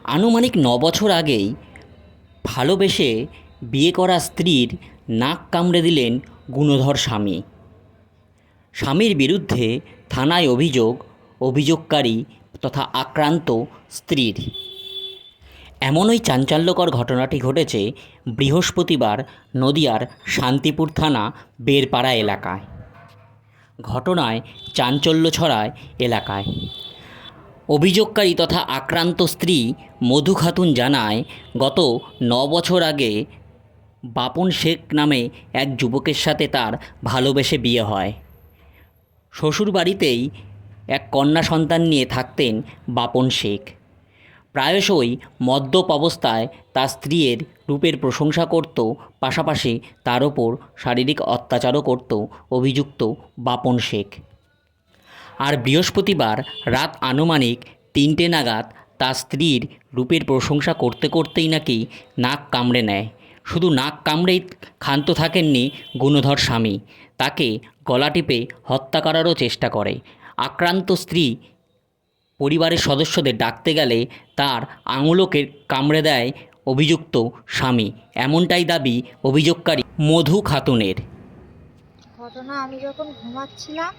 আনুমানিক ৯ বছর আগেই ভালোবেসে বিয়ে করা স্ত্রীর নাক কামড়ে দিলেন গুণধর স্বামী। স্বামীর বিরুদ্ধে থানায় অভিযোগকারী তথা আক্রান্ত স্ত্রীর। এমনই চাঞ্চল্যকর ঘটনাটি ঘটেছে বৃহস্পতিবার নদিয়ার শান্তিপুর থানা বেরপাড়া এলাকায়। ঘটনায় চাঞ্চল্য ছড়ায় এলাকায়। অভিযোগকারী তথা আক্রান্ত স্ত্রী মধু খাতুন জানায়, গত ৯ বছর আগে বাপন শেখ নামে এক যুবকের সাথে তার ভালোবেসে বিয়ে হয়। শ্বশুরবাড়িতেই এক কন্যা সন্তান নিয়ে থাকতেন বাপন শেখ। প্রায়শই মদ্যপ অবস্থায় তার স্ত্রীর রূপের প্রশংসা করত, পাশাপাশি তার ওপর শারীরিক অত্যাচারও করত অভিযুক্ত বাপন শেখ। আর বৃহস্পতিবার রাত আনুমানিক ৩টে নাগাদ তার স্ত্রীর রূপের প্রশংসা করতে করতেই নাকি নাক কামড়ে নেয়। শুধু নাক কামড়েই ক্ষান্ত থাকেননি গুণধর স্বামী, তাকে গলা টিপে হত্যা করারও চেষ্টা করে। আক্রান্ত স্ত্রী পরিবারের সদস্যদের ডাকতে গেলে তার আঙুলকে কামড়ে দেয় অভিযুক্ত স্বামী, এমনটাই দাবি অভিযোগকারী মধু খাতুনের। ঘটনা, আমি যখন ঘুমাচ্ছিলাম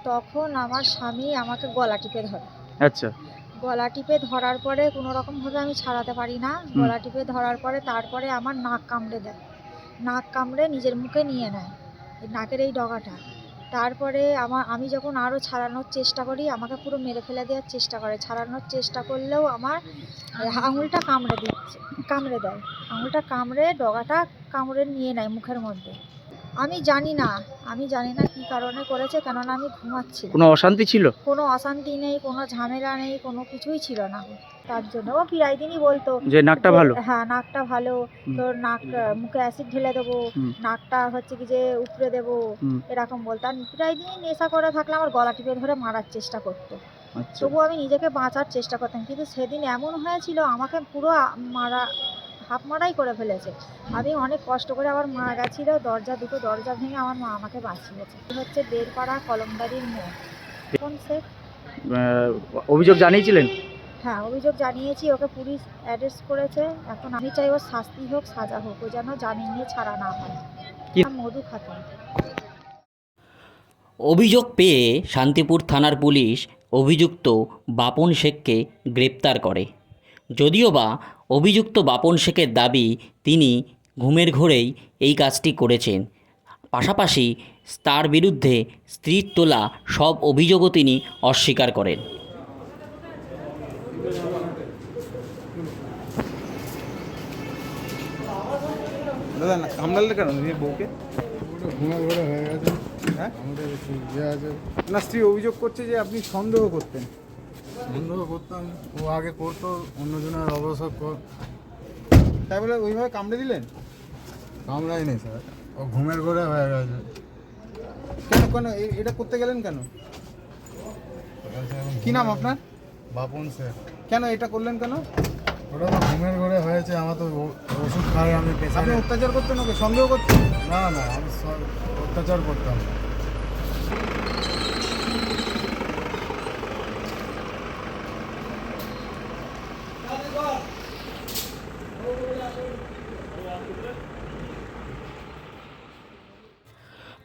তখন আমার স্বামী আমাকে গলা টিপে ধরে। আচ্ছা। গলা টিপে ধরার পরে কোনো রকমভাবে আমি ছাড়াতে পারি না। গলা টিপে ধরার পরে তারপরে আমার নাক কামড়ে দেয়। নাক কামড়ে নিজের মুখে নিয়ে নেয়, এই নাকের এই ডগাটা। তারপরে আমি যখন আরও ছাড়ানোর চেষ্টা করি, আমাকে পুরো মেরে ফেলে দেওয়ার চেষ্টা করে। ছাড়ানোর চেষ্টা করলেও আমার আঙুলটা কামড়ে দেয়। আঙুলটা কামড়ে ডগাটা কামড়ে নিয়ে নেয় মুখের মধ্যে। আমি জানি না কী কারণে করেছে, কেননা আমি ঘুমাচ্ছি। কোনো অশান্তি ছিল? কোনো অশান্তি নেই, কোনো ঝামেলা নেই, কোনো কিছুই ছিল না। তার জন্য ও প্রায় দিনই বলতো যে নাকটা ভালো। হ্যাঁ, নাকটা ভালো, তোর নাক মুখে অ্যাসিড ঢেলে দেবো, নাকটা হচ্ছে কি যে উপড়ে দেবো, এরকম বলতো। আর প্রায় দিনই নেশা করে থাকলে আমার গলা টিপে ধরে মারার চেষ্টা করতো। তবু আমি নিজেকে বাঁচার চেষ্টা করতাম, কিন্তু সেদিন এমন হয়েছিল আমাকে পুরো হাফ মারাই করে ফেলেছে। আমি অনেক কষ্ট করে আবার মা গেছিলো, দুটো দরজা ভেঙে আমার মা আমাকে বাঁচিয়েছে। হচ্ছে বেরপাড়া কলমদারির মোড়। কোন শেখ? অভিযোগ জানিয়েছিলেন? হ্যাঁ, অভিযোগ জানিয়েছি, ওকে পুলিশ অ্যারেস্ট করেছে। এখন আমি চাই ওর শাস্তি হোক, সাজা হোক, ও যেন জামিন নিয়ে ছাড়া না হয়। মধু খাতুন। অভিযোগ পেয়ে শান্তিপুর থানার পুলিশ অভিযুক্ত বাপন শেখকে গ্রেপ্তার করে। যদিও বা অভিযুক্ত বাপন শেখের দাবি তিনি ঘুমের ঘোরেই এই কাজটি করেছেন। পাশাপাশি তার বিরুদ্ধে স্ত্রীর তোলা সব অভিযোগও তিনি অস্বীকার করেন। দাদা না কামড়ালে কেন নিজের বউকে? ঘুমের ঘরে হয়ে গেছে। হ্যাঁ, আমাদের একটু ইয়ে আছে। না, স্ত্রী অভিযোগ করছে যে আপনি সন্দেহ করতেন। সন্দেহ করতাম, ও আগে করতো অন্যজনের অবসর তাই বলে ওইভাবে কামড়ে দিলেন? কামড়ায়নি স্যার, ও ঘুমের ঘরে হয়ে গেছে। কেন কেন এটা করতে গেলেন কেন? কি নাম আপনার? বাপন শেখ। কেন এটা করলেন কেন? ওটা তো ঘুমের ঘরে হয়েছে। আমার তো ওষুধ খাই, আমি আপনি পেশারে। অত্যাচার করতেন ওকে, সন্দেহ করতেন? না আমি অত্যাচার করতাম না।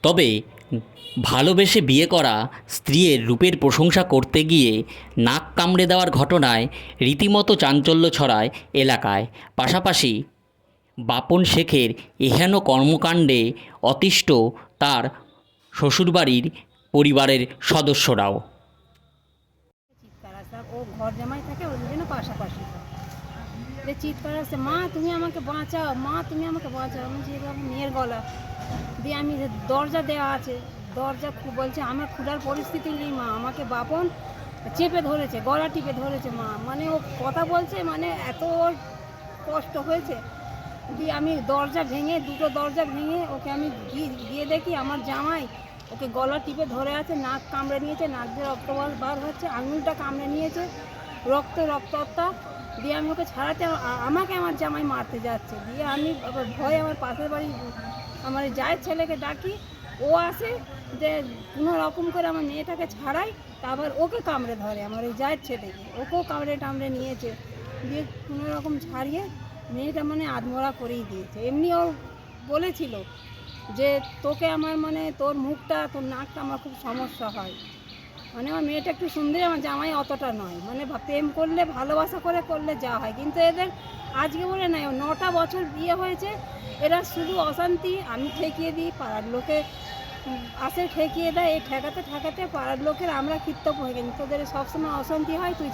তবে ভালোবেসে বিয়ে করা স্ত্রীর রূপের প্রশংসা করতে গিয়ে নাক কামড়ে দেওয়ার ঘটনায় রীতিমতো চাঞ্চল্য ছড়ায় এলাকায়। পাশাপাশি বাপন শেখের এহেন কর্মকাণ্ডে অতিষ্ঠ তার শ্বশুরবাড়ির পরিবারের সদস্যরাও। চিৎকার আসে, ও ঘর জামাই থাকে, ওর জন্য পাশাপাশি যে চিৎকার আসে, মা তুমি আমাকে বাঁচাও, মা তুমি আমাকে বাঁচাও। আমি যেভাবে মেয়ের গলা দিয়ে, আমি দরজা দেওয়া আছে, দরজা বলছে আমার খোলার পরিস্থিতি নেই মা, আমাকে বাপন চেপে ধরেছে, গলা টিপে ধরেছে মা। মানে ও কথা বলছে, মানে এত কষ্ট হয়েছে। দিয়ে আমি দুটো দরজা ভেঙে ওকে আমি গিয়ে দেখি আমার জামাই ওকে গলা টিপে ধরে আছে, নাক কামড়ে নিয়েছে, নাক দিয়ে রক্ত বার হচ্ছে, আঙুলটা কামড়ে নিয়েছে, রক্তটা দিয়ে আমি ওকে ছাড়াতে, আমাকে আমার জামাই মারতে যাচ্ছে। দিয়ে আমি ভয়ে আমার পাশের বাড়ি আমার জায়ের ছেলেকে ডাকি, ও আসে, যে কোনো রকম করে আমার মেয়েটাকে ছাড়াই, তারপর ওকে কামড়ে ধরে, আমার এই জায়ের ছেলেকে, ওকেও কামড়ে টামড়ে নিয়েছে। দিয়ে কোনো রকম ছাড়িয়ে মেয়েটা মানে আধমরা করেই দিয়েছে। এমনি ও বলেছিল যে তোকে আমার মানে তোর মুখটা তোর নাকটা আমার খুব সমস্যা হয়, মানে আমার মেয়েটা একটু সুন্দরী, আমার জামাই অতটা নয়, মানে প্রেম করলে ভালোবাসা করে করলে যা হয়। কিন্তু এদের আজকে বলে নাই, 9টা বছর বিয়ে হয়েছে, এরা শুধু অশান্তি। আমি ঠেকিয়ে দিই, পাড়ার লোকে আসে ঠেকিয়ে দেয়, এই ঠেকাতে ঠেকাতে পাড়ার লোকের আমরা কৃতজ্ঞ হয়ে গেছি, তোদের সবসময় অশান্তি হয়, তুই